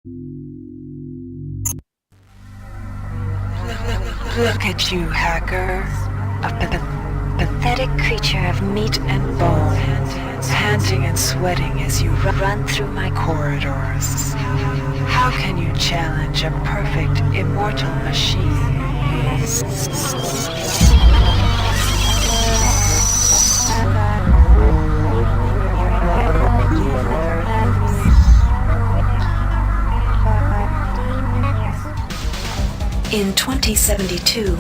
Look at you, hacker. A pathetic creature of meat and bone, panting and sweating as you run through my corridors. How can you challenge a perfect, immortal machine? In 2072,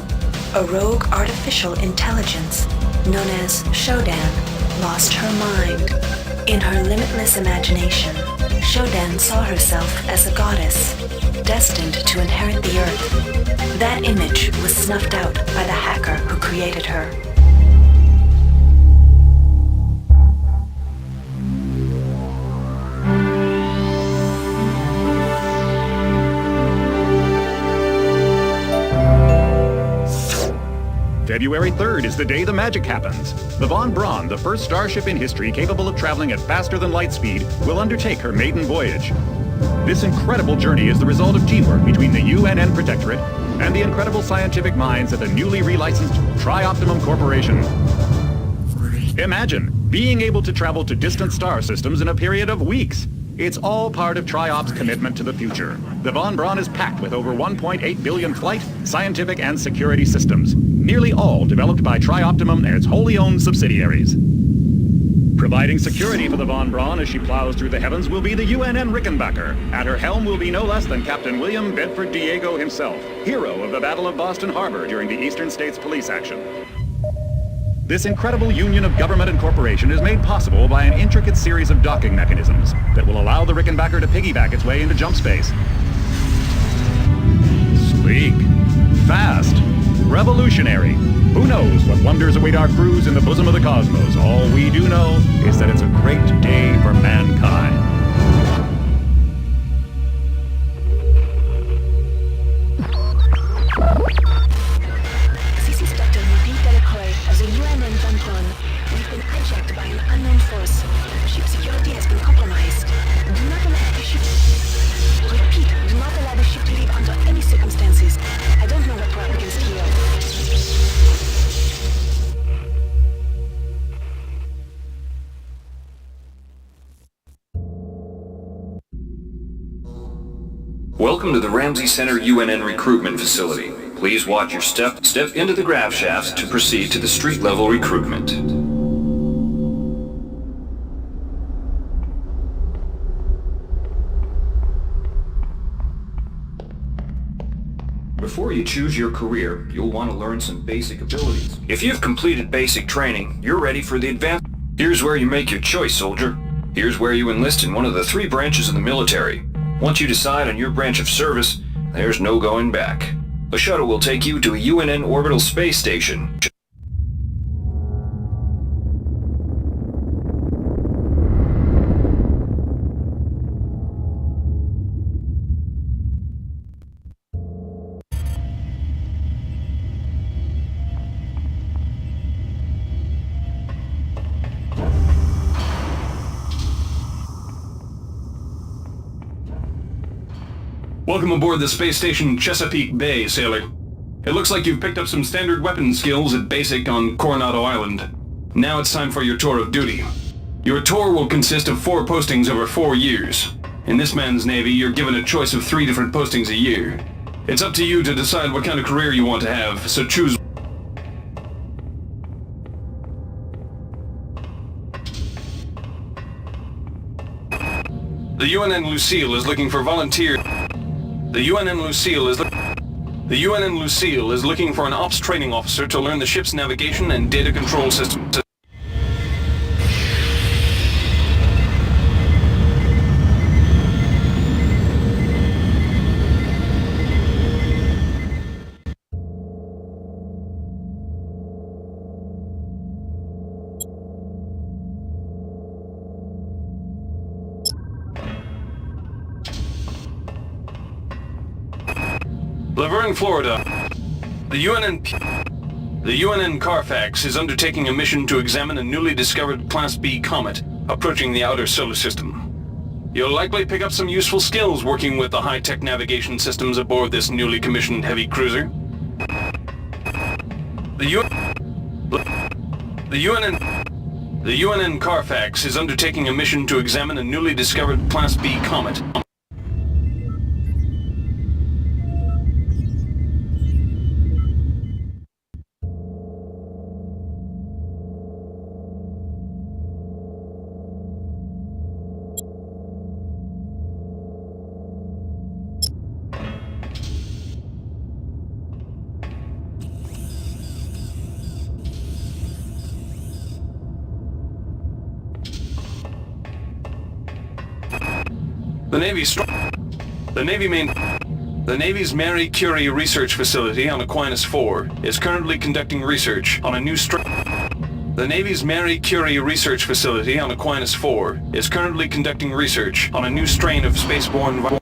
a rogue artificial intelligence known as Shodan lost her mind. In her limitless imagination, Shodan saw herself as a goddess, destined to inherit the earth. That image was snuffed out by the hacker who created her. February 3rd is the day the magic happens. The Von Braun, the first starship in history capable of traveling at faster than light speed, will undertake her maiden voyage. This incredible journey is the result of teamwork between the UNN Protectorate and the incredible scientific minds at the newly relicensed Tri-Optimum Corporation. Imagine being able to travel to distant star systems in a period of weeks. It's all part of Tri-Op's commitment to the future. The Von Braun is packed with over 1.8 billion flight, scientific, and security systems, nearly all developed by Tri-Optimum and its wholly owned subsidiaries. Providing security for the Von Braun as she plows through the heavens will be the UNN Rickenbacker. At her helm will be no less than Captain William Bedford Diego himself, hero of the Battle of Boston Harbor during the Eastern States Police action. This incredible union of government and corporation is made possible by an intricate series of docking mechanisms that will allow the Rickenbacker to piggyback its way into jump space. Sleek, fast, revolutionary. Who knows what wonders await our crews in the bosom of the cosmos? All we do know is that it's a great day for mankind. This is Dr. Marie Delacroix of the UNN Von Braun. We've been hijacked by an unknown force. Ship security has been compromised. Do not allow the ship... Repeat, do not allow the ship to leave under any circumstances. I don't know what we're up against here. Welcome to the Ramsey Center UNN recruitment facility. Please watch your step into the grav shafts to proceed to the street-level recruitment. Before you choose your career, you'll want to learn some basic abilities. If you've completed basic training, you're ready for the advanced... Here's where you make your choice, soldier. Here's where you enlist in one of the 3 branches of the military. Once you decide on your branch of service, there's no going back. The shuttle will take you to a UNN orbital space station. Welcome aboard the space station Chesapeake Bay, sailor. It looks like you've picked up some standard weapon skills at basic on Coronado Island. Now it's time for your tour of duty. Your tour will consist of 4 postings over 4 years. In this man's Navy, you're given a choice of 3 different postings a year. It's up to you to decide what kind of career you want to have, so choose. The UNN Lucille is looking for volunteers. The UNN Lucille is looking for an ops training officer to learn the ship's navigation and data control systems. Laverne, Florida. The UNN Carfax is undertaking a mission to examine a newly discovered Class B comet approaching the outer solar system. You'll likely pick up some useful skills working with the high-tech navigation systems aboard this newly commissioned heavy cruiser. The UNN Carfax is undertaking a mission to examine a newly discovered Class B comet. The Navy's Marie Curie research facility on Aquinas 4 is currently conducting research on a new strain. The Navy's Marie Curie research facility on Aquinas 4 is currently conducting research on a new strain of spaceborne.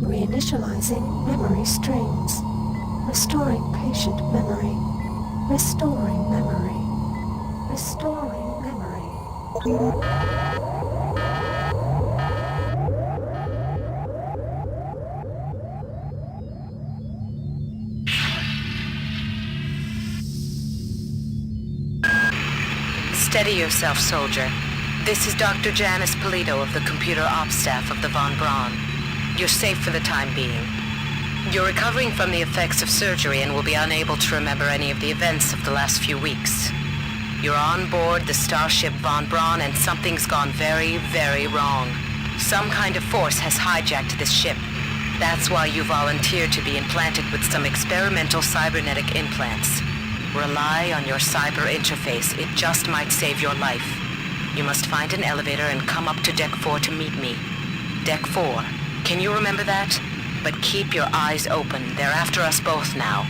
Reinitializing memory streams. Restoring patient memory. Restoring memory. Restoring memory. Steady yourself, soldier. This is Dr. Janice Polito of the Computer Ops Staff of the Von Braun. You're safe for the time being. You're recovering from the effects of surgery and will be unable to remember any of the events of the last few weeks. You're on board the starship Von Braun and something's gone very, very wrong. Some kind of force has hijacked this ship. That's why you volunteered to be implanted with some experimental cybernetic implants. Rely on your cyber interface. It just might save your life. You must find an elevator and come up to Deck 4 to meet me. Deck 4. Can you remember that? But keep your eyes open. They're after us both now.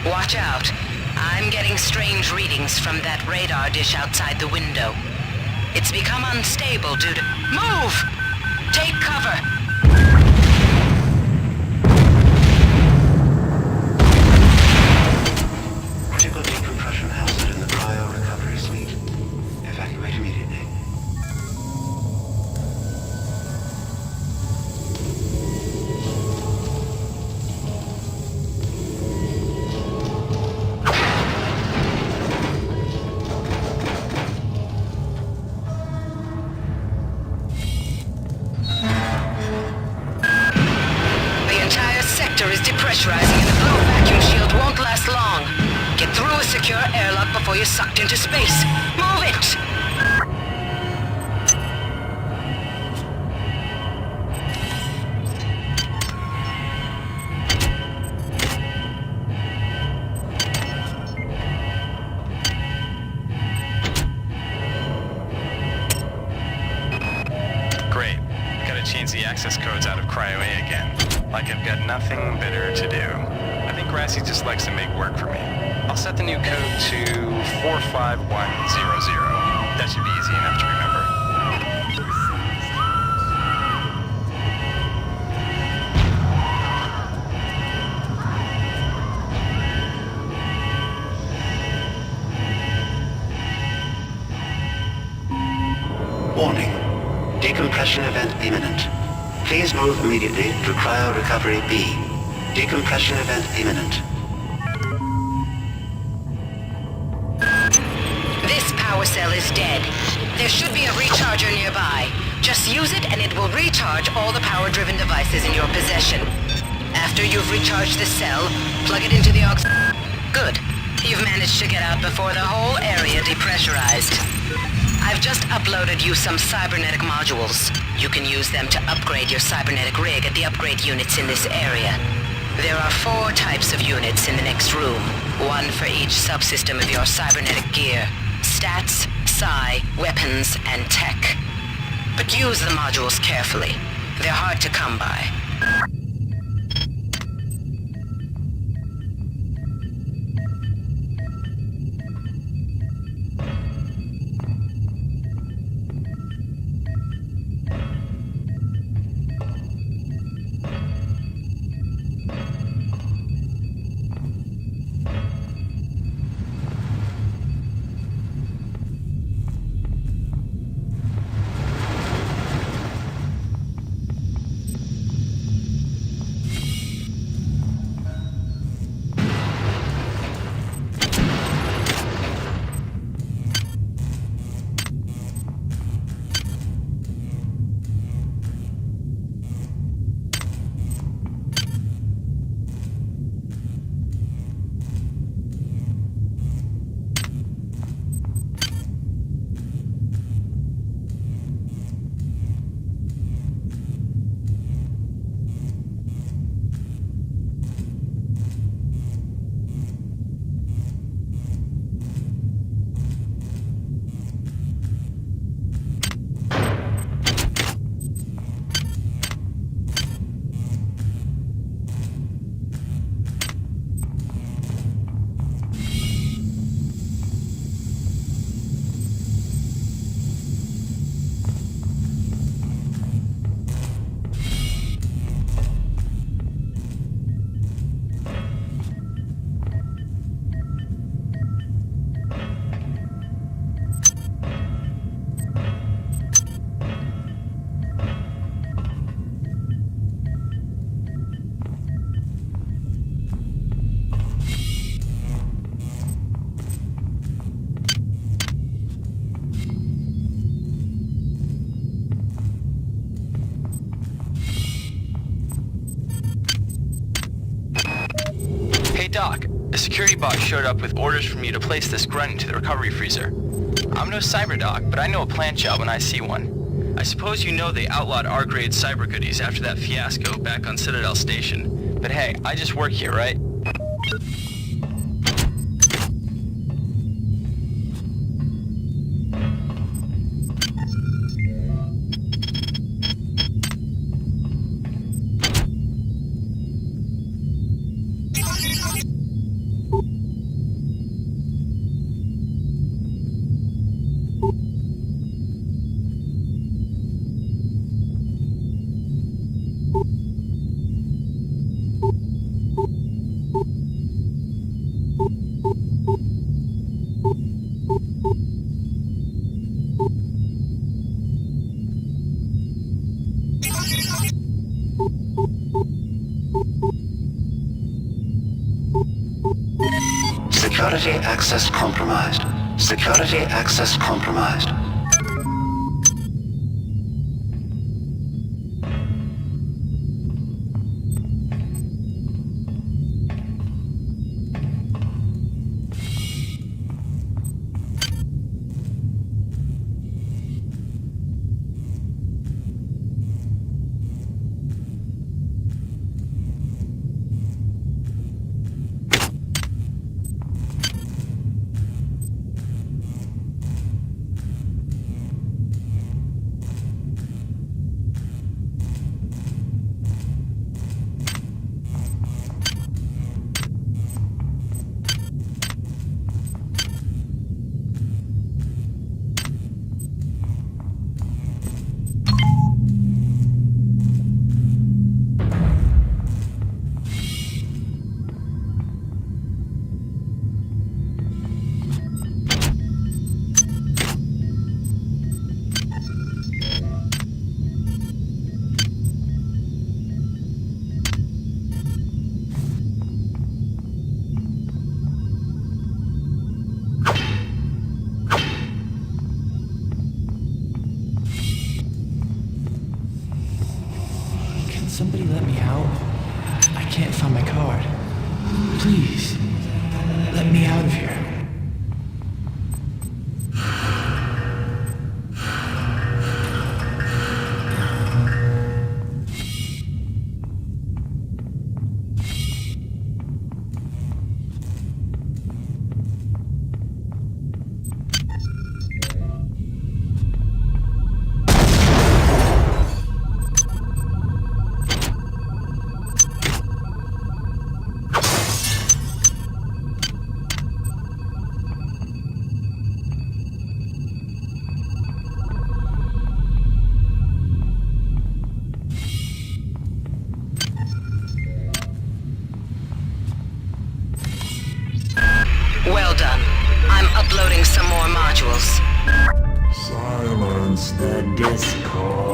Watch out. I'm getting strange readings from that radar dish outside the window. It's become unstable due to... Move! Take cover! Critical decompression hazard in the cryo recovery suite. Evacuate immediately. Is depressurizing and the blue vacuum shield won't last long. Get through a secure airlock before you're sucked into space. Move it! change the access codes out of Cryo A again. Like I've got nothing better to do. I think Grassy just likes to make work for me. I'll set the new code to 45100. That should be easy enough to remember. Warning. Decompression event imminent. Please move immediately to Cryo Recovery B. Decompression event imminent. This power cell is dead. There should be a recharger nearby. Just use it and it will recharge all the power-driven devices in your possession. After you've recharged the cell, plug it into the aux... Good. You've managed to get out before the whole area depressurized. I've just uploaded you some cybernetic modules. You can use them to upgrade your cybernetic rig at the upgrade units in this area. There are 4 types of units in the next room, one for each subsystem of your cybernetic gear. Stats, psi, weapons, and tech. But use the modules carefully. They're hard to come by. Doc, a security box showed up with orders from you to place this grunt into the recovery freezer. I'm no cyber doc, but I know a plant job when I see one. I suppose you know they outlawed R-grade cyber goodies after that fiasco back on Citadel Station. But hey, I just work here, right? Security access compromised. Security access compromised. somebody let me out? I can't find my card. Please, let me out of here. Well done. I'm uploading some more modules. Silence the Discord.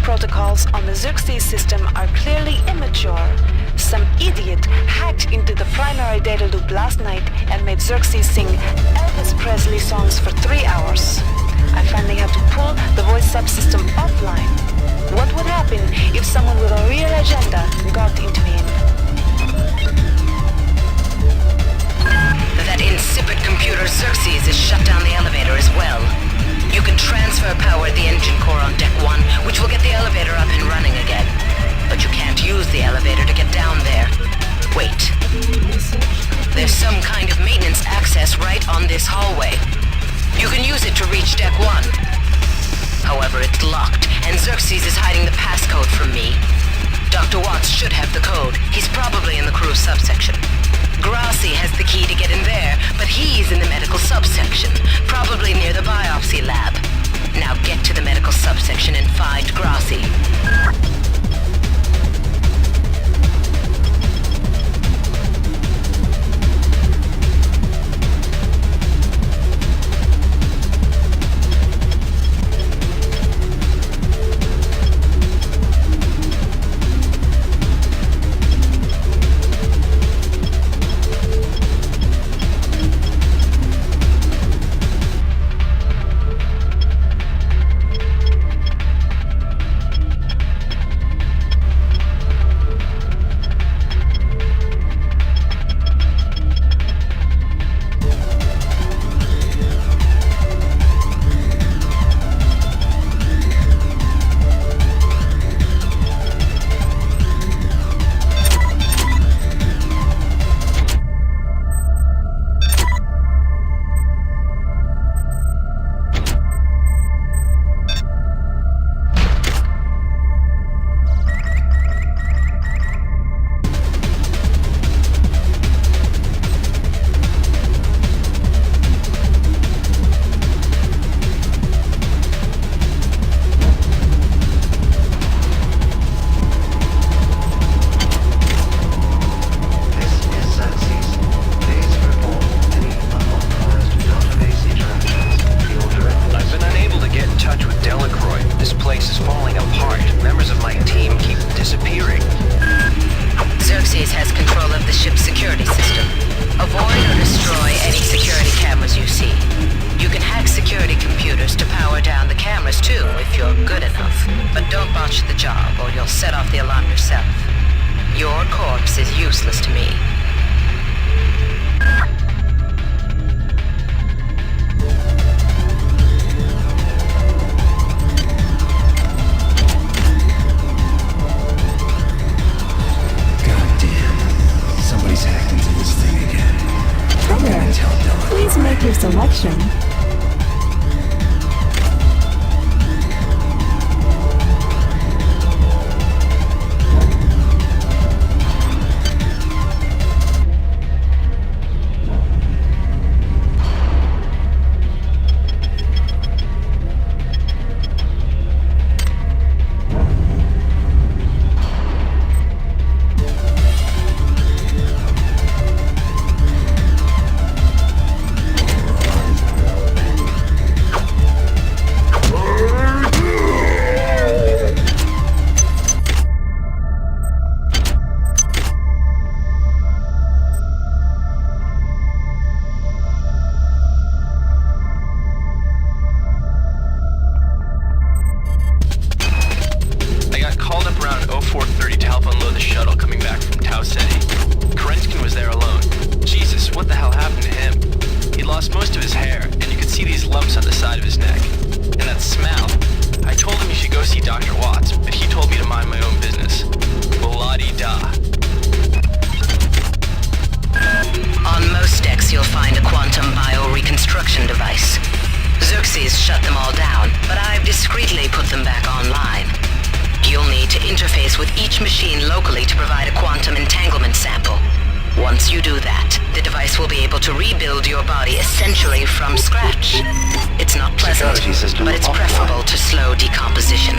protocols on the Xerxes system are clearly immature. Some idiot hacked into the primary data loop last night and made Xerxes sing Elvis Presley songs for 3 hours. I finally had to pull the voice subsystem offline. What would happen if someone with a real agenda got into me? That insipid computer Xerxes has shut down the elevator as well. You can transfer power at the engine core on Deck 1, which will get the elevator up and running again. But you can't use the elevator to get down there. Wait. There's some kind of maintenance access right on this hallway. You can use it to reach Deck 1. However, it's locked, and Xerxes is hiding the passcode from me. Dr. Watts should have the code. He's probably in the crew subsection. Grassi has the key to get in there, but he's in the medical subsection, probably near the biopsy lab. Now get to the medical subsection and find Grassi. finish the job, or you'll set off the alarm yourself. Your corpse is useless to me. Goddamn. Somebody's hacked into this thing again. I'm gonna tell Dylan. Please make your selection. Once you do that, the device will be able to rebuild your body essentially from scratch. It's not pleasant, but it's preferable to slow decomposition.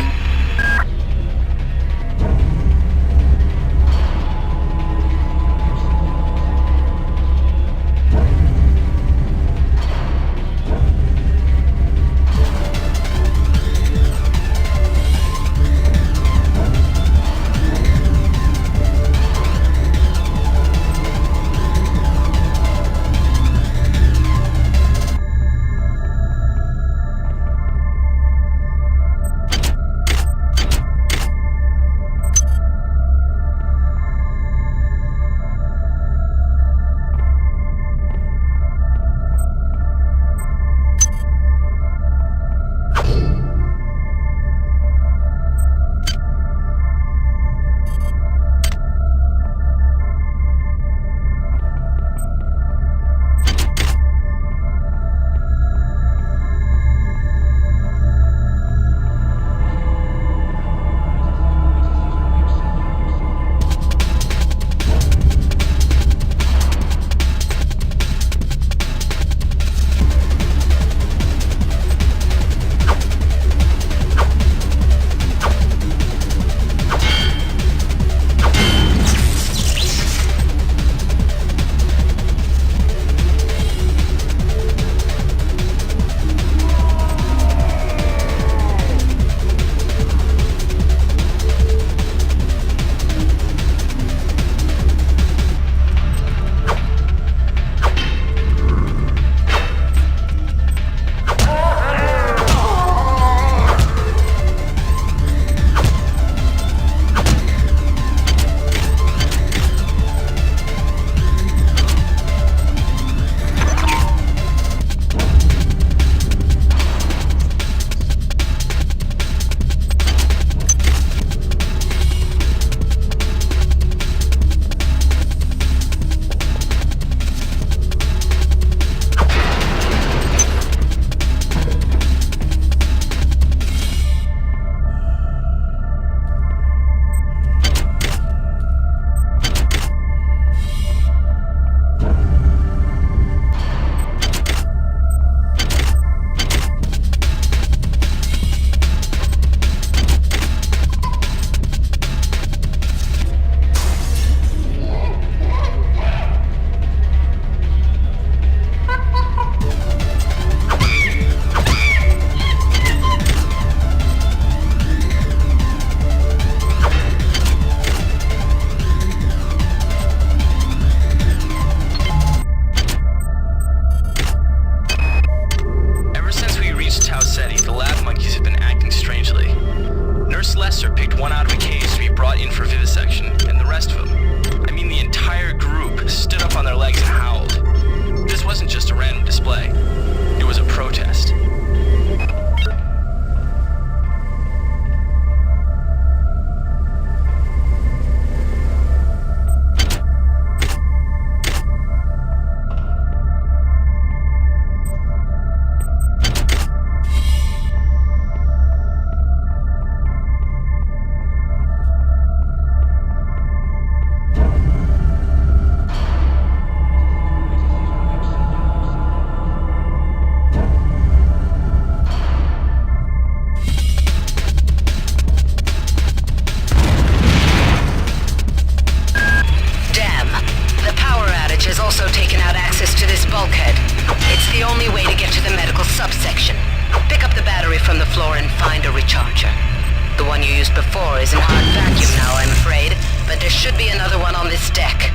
4 is in hard vacuum now, I'm afraid, but there should be another one on this deck.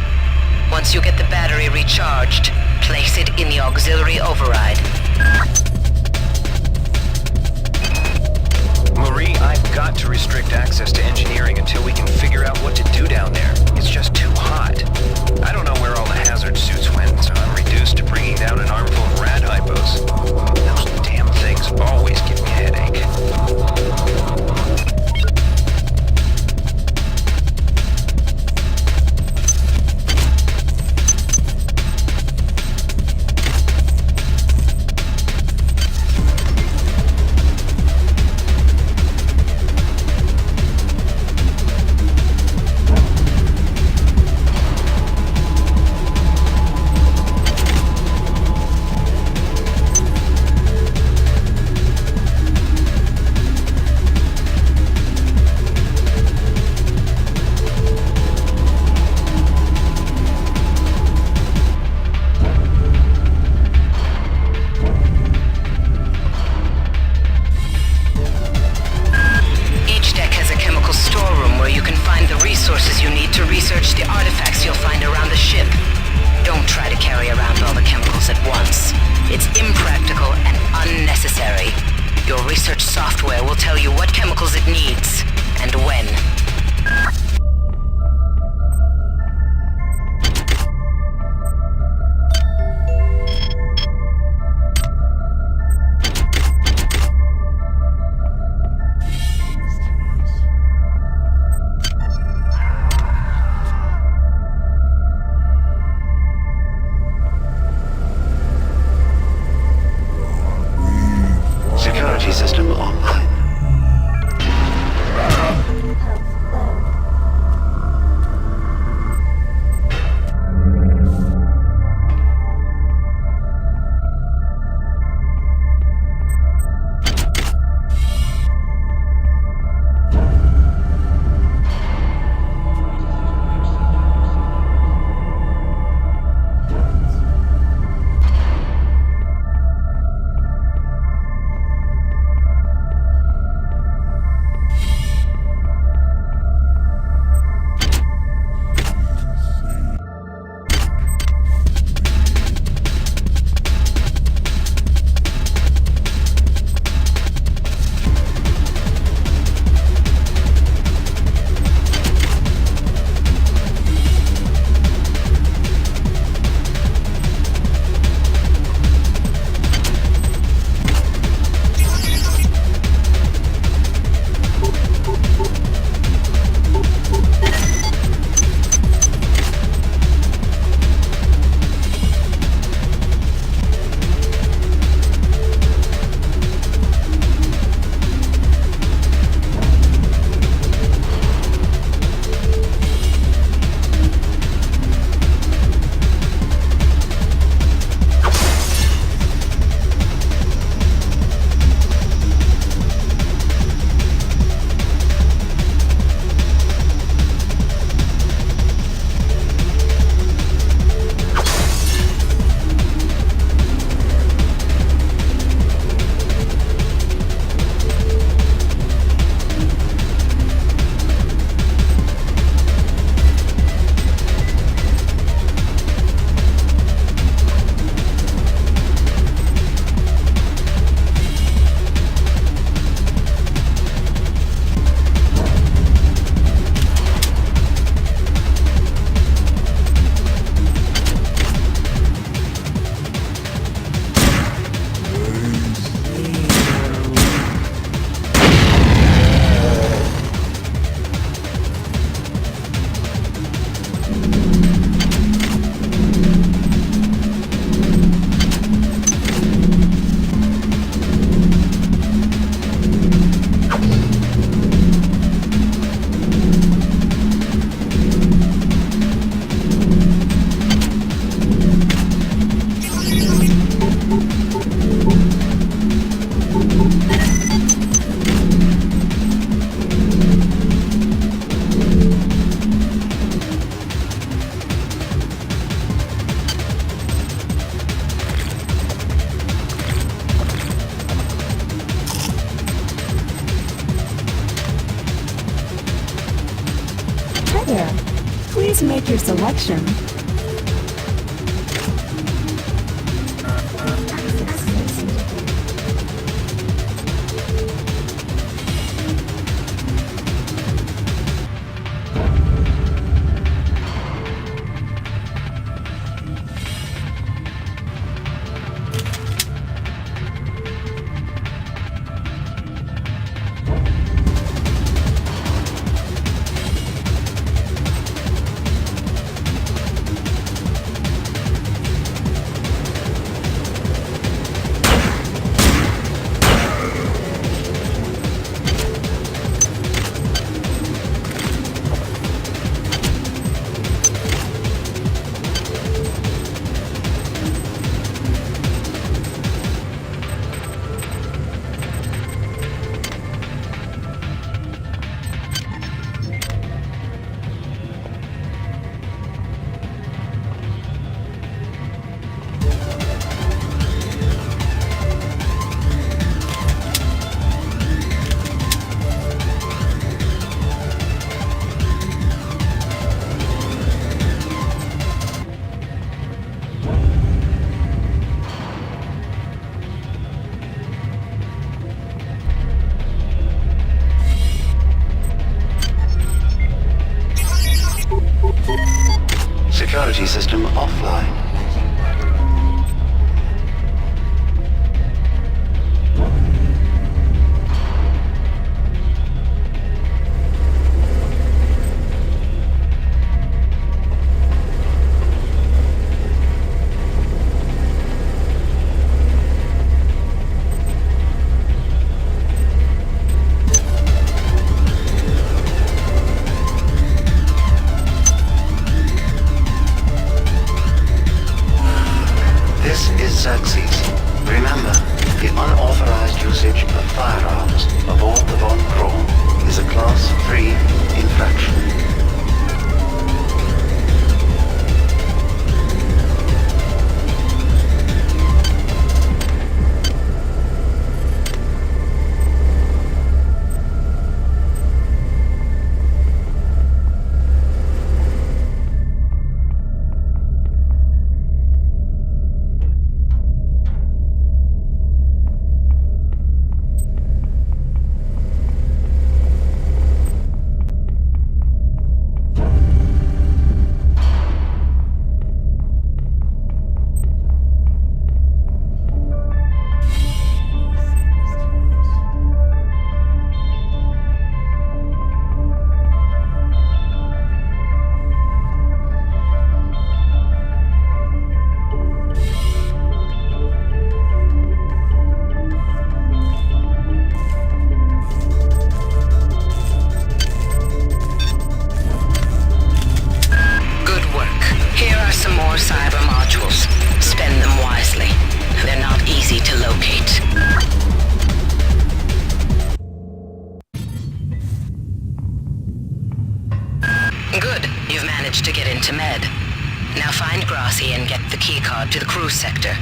Once you get the battery recharged, place it in the auxiliary override. Marie, I've got to restrict access to engineering until we can figure out what to do down there. It's just too hot. I don't know where all the hazard suits went, so I'm reduced to bringing down an armful of rad hypos. Those damn things always give me a headache. Security system online. Please make your selection. Security system offline. Xerxes. Remember, the unauthorized usage of firearms aboard the Von Braun is a Class 3 infraction. Good. You've managed to get into Med. Now find Grassi and get the keycard to the cruise sector.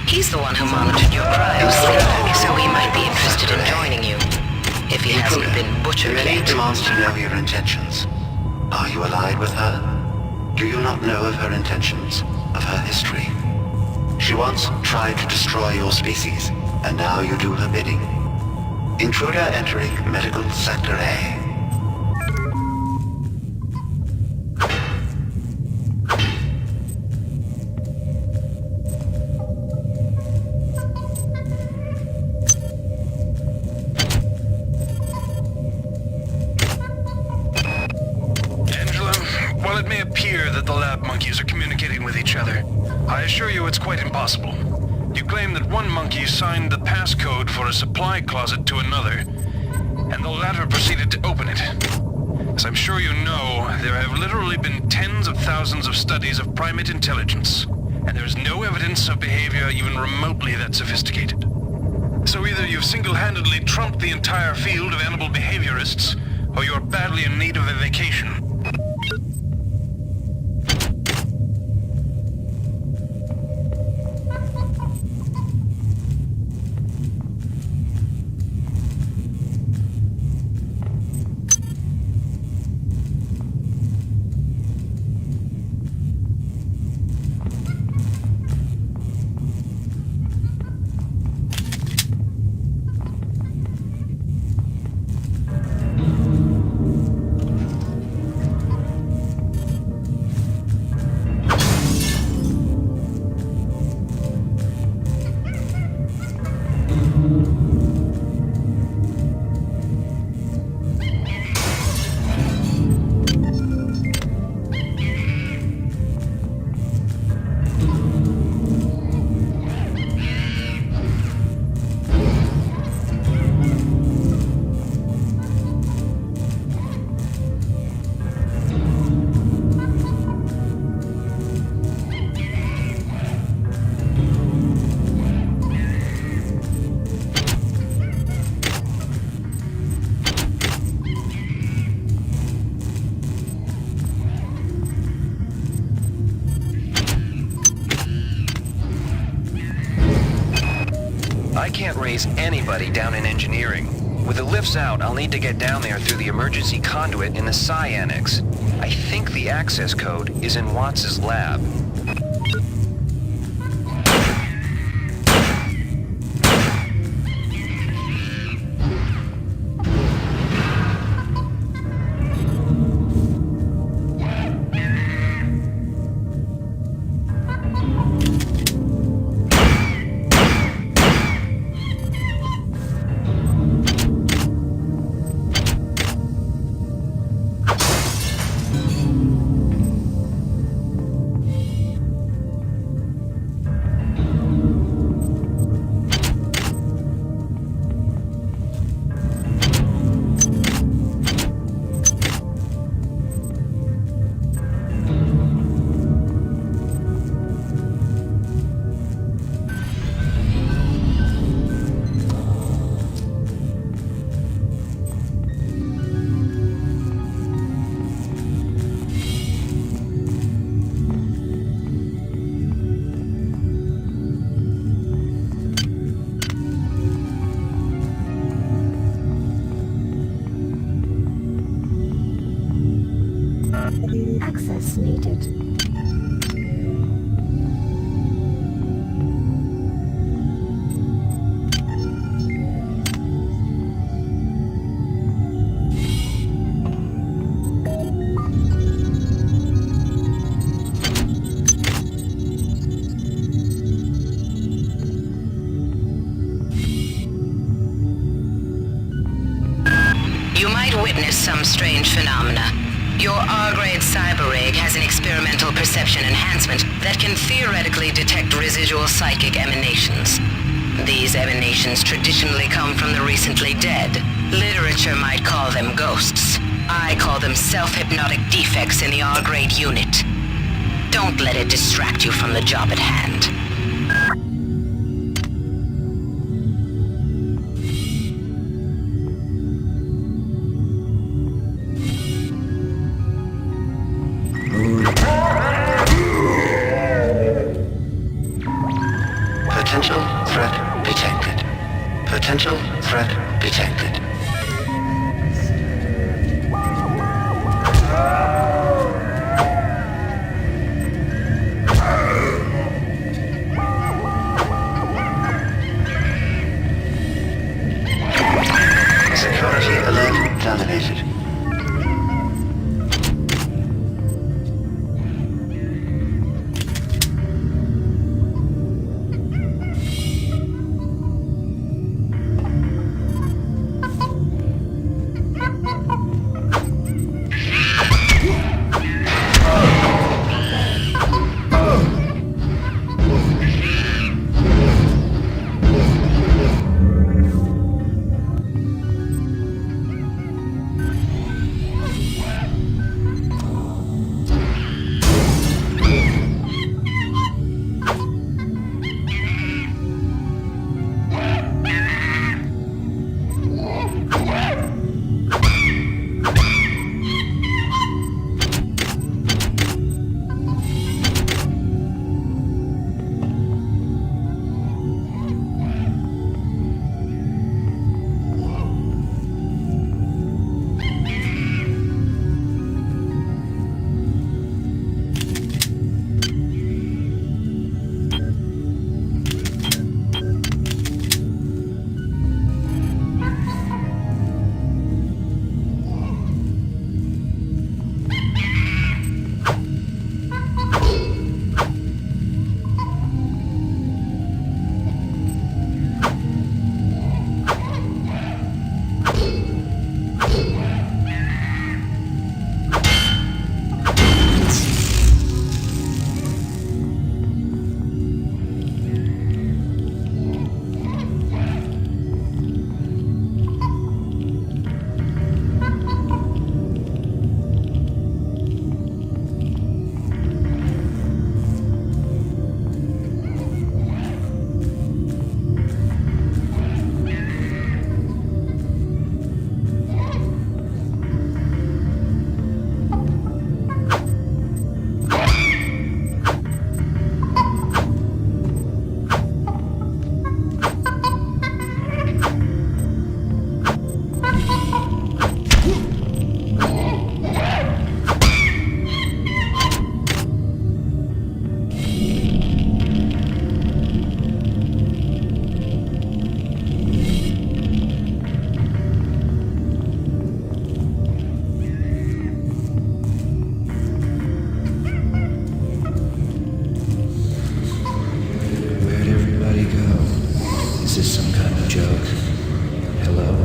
He's the one who monitored your cryosleep, so he might be interested in joining you. If he hasn't been butchered Renee yet. demands to know your intentions. Are you allied with her? Do you not know of her intentions, of her history? She once tried to destroy your species, and now you do her bidding. Intruder entering Medical Sector A. While it may appear that the lab monkeys are communicating with each other, I assure you it's quite impossible. You claim that one monkey signed the passcode for a supply closet to another, and the latter proceeded to open it. As I'm sure you know, there have literally been tens of thousands of studies of primate intelligence, and there is no evidence of behavior even remotely that sophisticated. So either you've single-handedly trumped the entire field of animal behaviorists, or you're badly in need of a vacation. I can't raise anybody down in engineering. With the lifts out, I'll need to get down there through the emergency conduit in the Psi Annex. I think the access code is in Watts' lab. Access needed. You might witness some strange phenomena. Your R-grade cyber rig has an experimental perception enhancement that can theoretically detect residual psychic emanations. These emanations traditionally come from the recently dead. Literature might call them ghosts. I call them self-hypnotic defects in the R-grade unit. Don't let it distract you from the job at hand. Potential threat detected. Potential threat detected. Security alert terminated. a joke. Hello?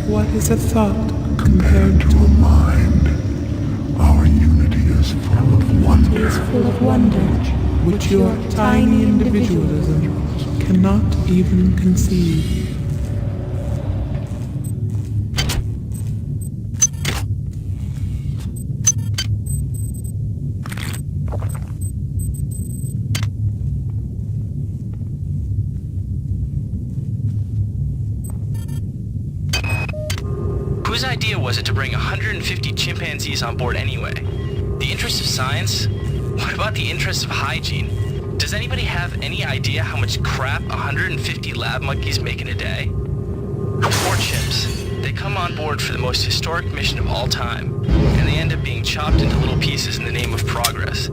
What is a thought compared to a mind? Our unity is full of wonder. Is full of wonder, Which your tiny individualism cannot even conceive. Whose idea was it to bring 150 chimpanzees on board anyway? The interest of science? What about the interest of hygiene? Does anybody have any idea how much crap 150 lab monkeys make in a day? Poor chimps. They come on board for the most historic mission of all time, and they end up being chopped into little pieces in the name of progress.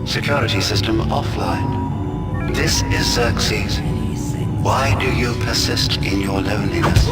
Security system offline. This is Xerxes. Why do you persist in your loneliness?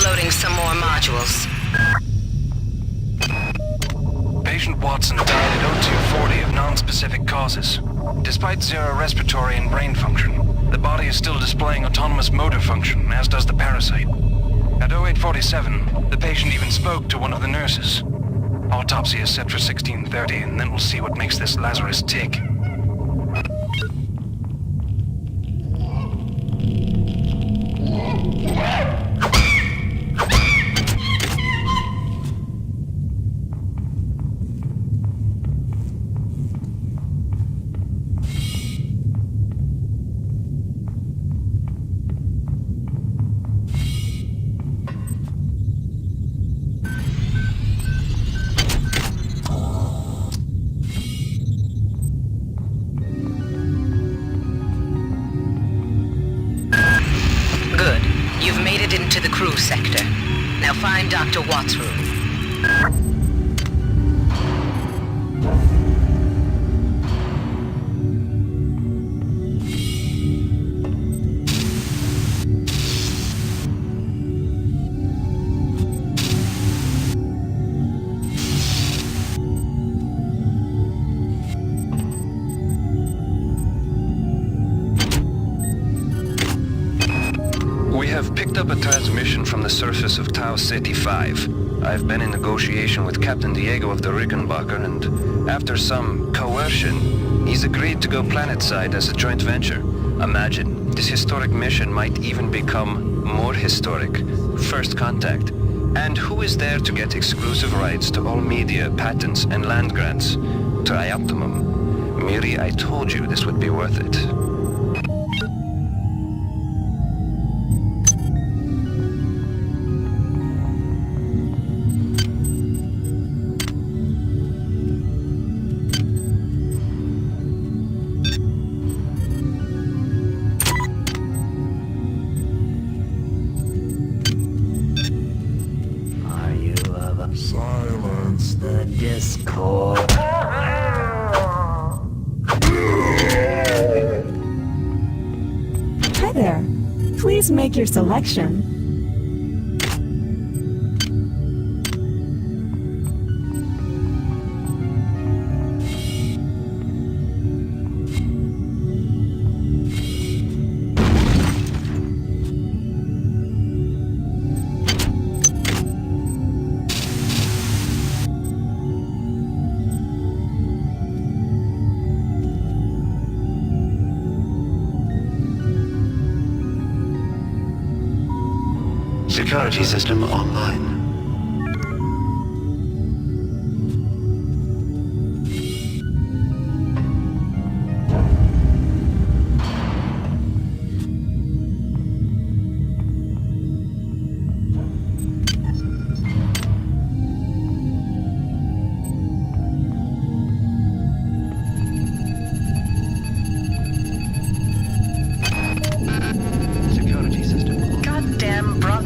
Uploading some more modules. Patient Watson died at 0240 of non-specific causes. Despite zero respiratory and brain function, the body is still displaying autonomous motor function, as does the parasite. At 0847, the patient even spoke to one of the nurses. Autopsy is set for 1630, and then we'll see what makes this Lazarus tick. You've made it into the crew sector. Now find Dr. Watt's room. Picked up a transmission from the surface of Tau Ceti 5. I've been in negotiation with Captain Diego of the Rickenbacker, and after some coercion, he's agreed to go planetside as a joint venture. Imagine, this historic mission might even become more historic. First contact. And who is there to get exclusive rights to all media, patents, and land grants? Trioptimum. Miri, I told you this would be worth it. Silence the Discord. Hi there. Please make your selection. Security system online.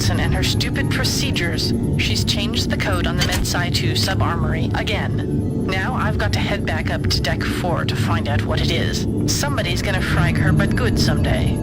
And her stupid procedures. She's changed the code on the MedSci 2 sub-armory again. Now I've got to head back up to Deck 4 to find out what it is. Somebody's gonna frag her, but good someday.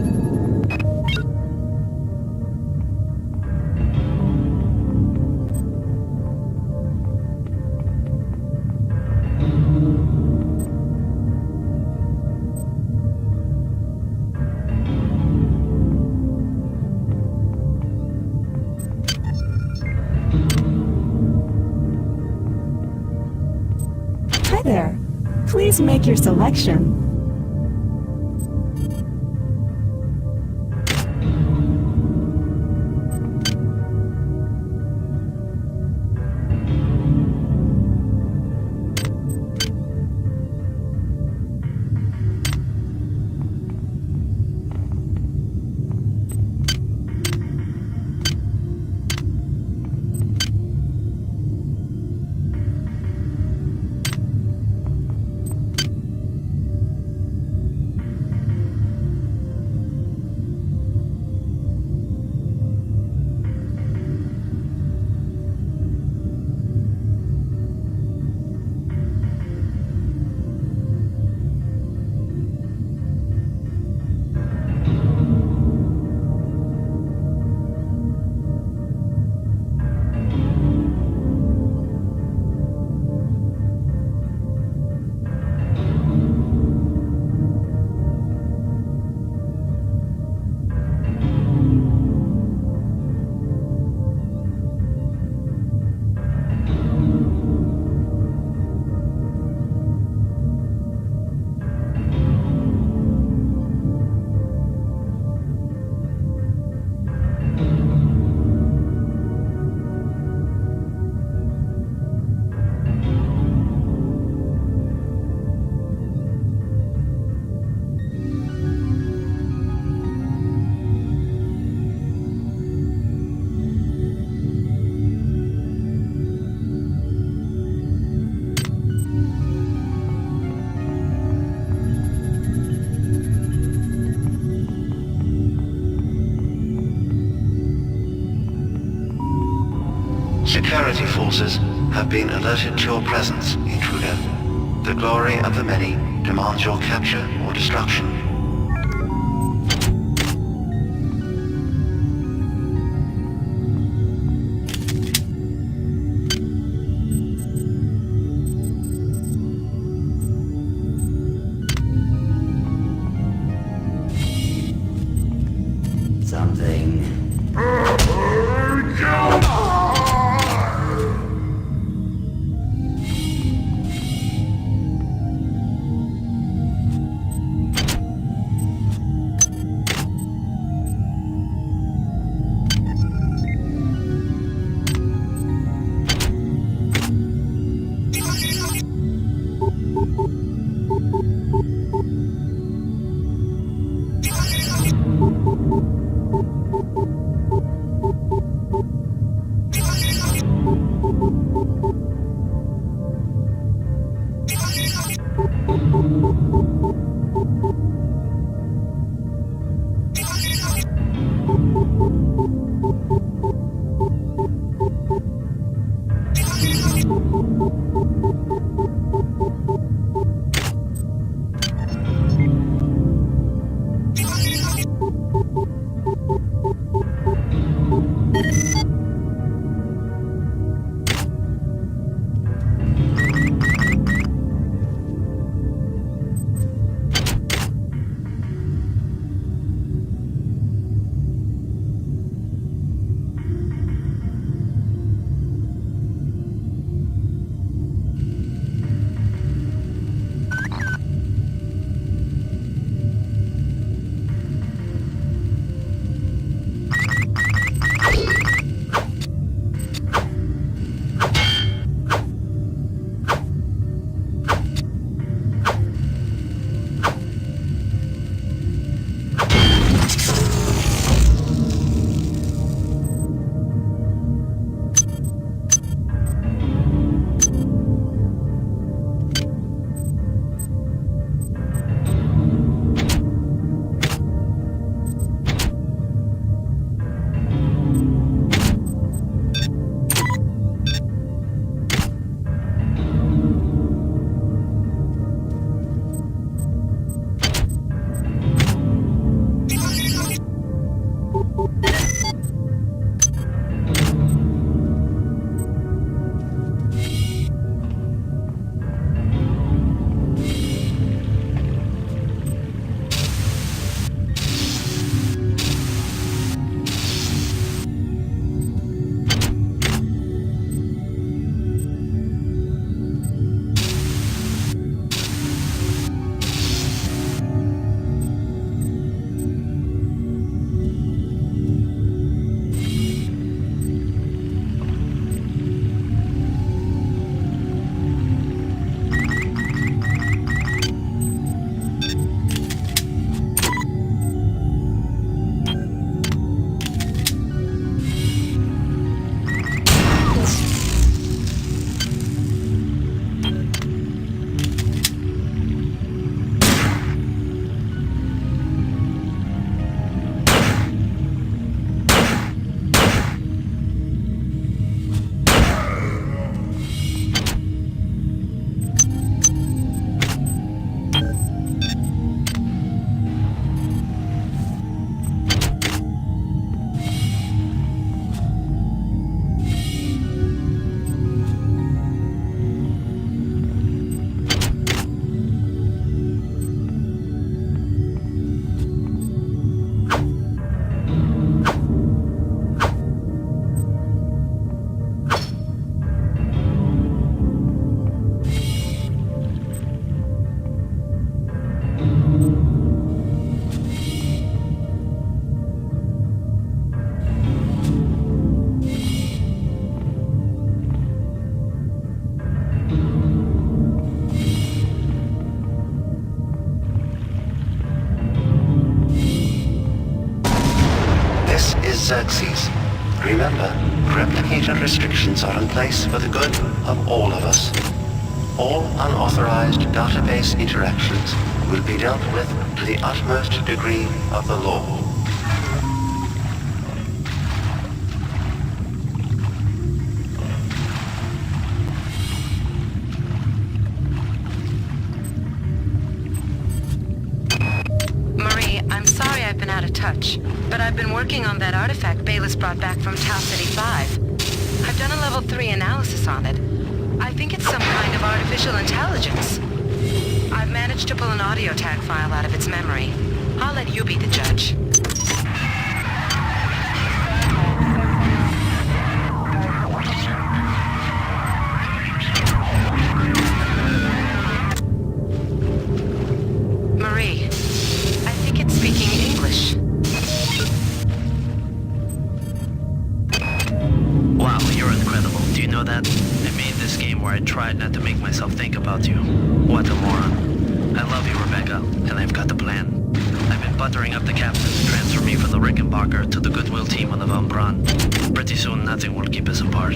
Hi there. Please make your selection. Security forces have been alerted to your presence, intruder. The glory of the many demands your capture or destruction. Xerxes. Remember, replicator restrictions are in place for the good of all of us. All unauthorized database interactions will be dealt with to the utmost degree of the law. touch, but I've been working on that artifact Baylis brought back from Tau City 5. I've done a level 3 analysis on it. I think it's some kind of artificial intelligence. I've managed to pull an audio tag file out of its memory. I'll let you be the judge. Marie, I think it's speaking English. Wow, you're incredible. Do you know that? I made this game where I tried not to make myself think about you. What a moron. I love you, Rebecca, and I've got the plan. I've been buttering up the captain to transfer me from the Rickenbacker to the Goodwill team on the Von Braun. Pretty soon, nothing will keep us apart.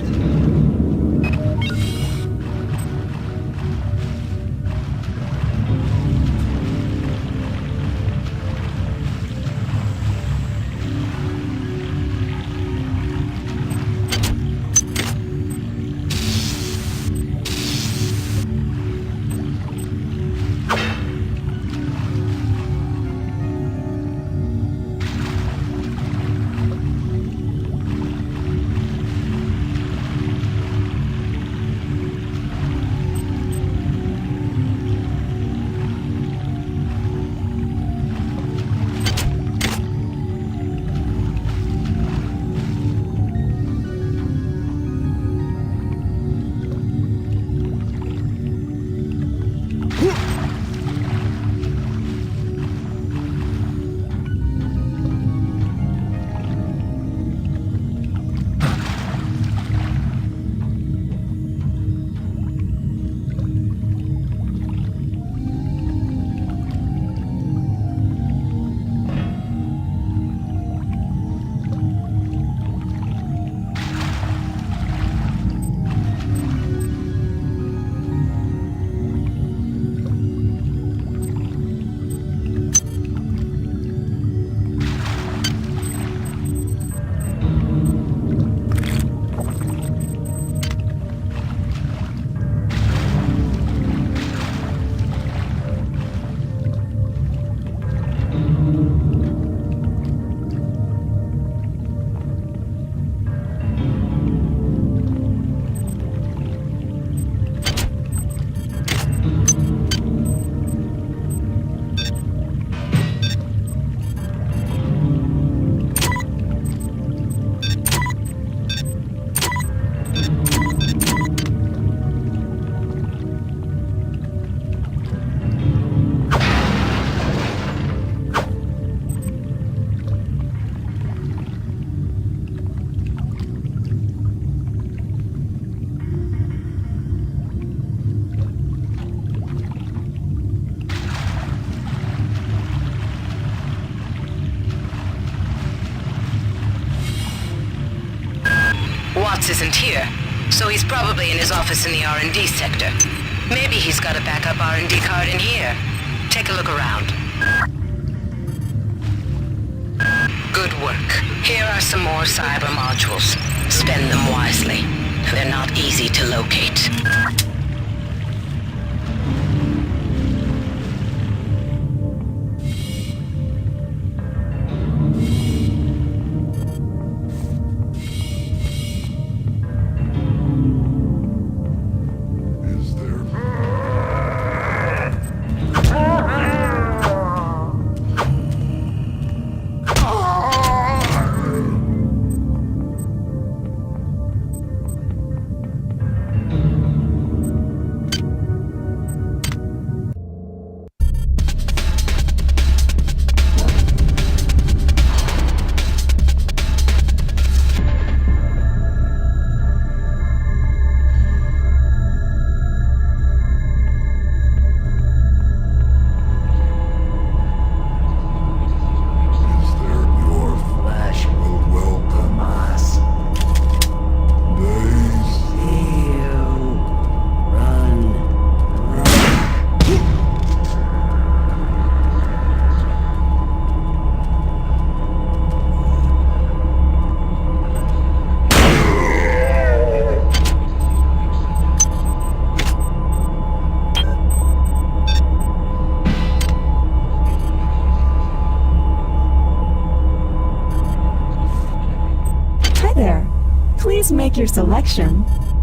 Watts isn't here, so he's probably in his office in the R&D sector. Maybe he's got a backup R&D card in here. Take a look around. Good work. Here are some more cyber modules. Spend them wisely. They're not easy to locate. make your selection.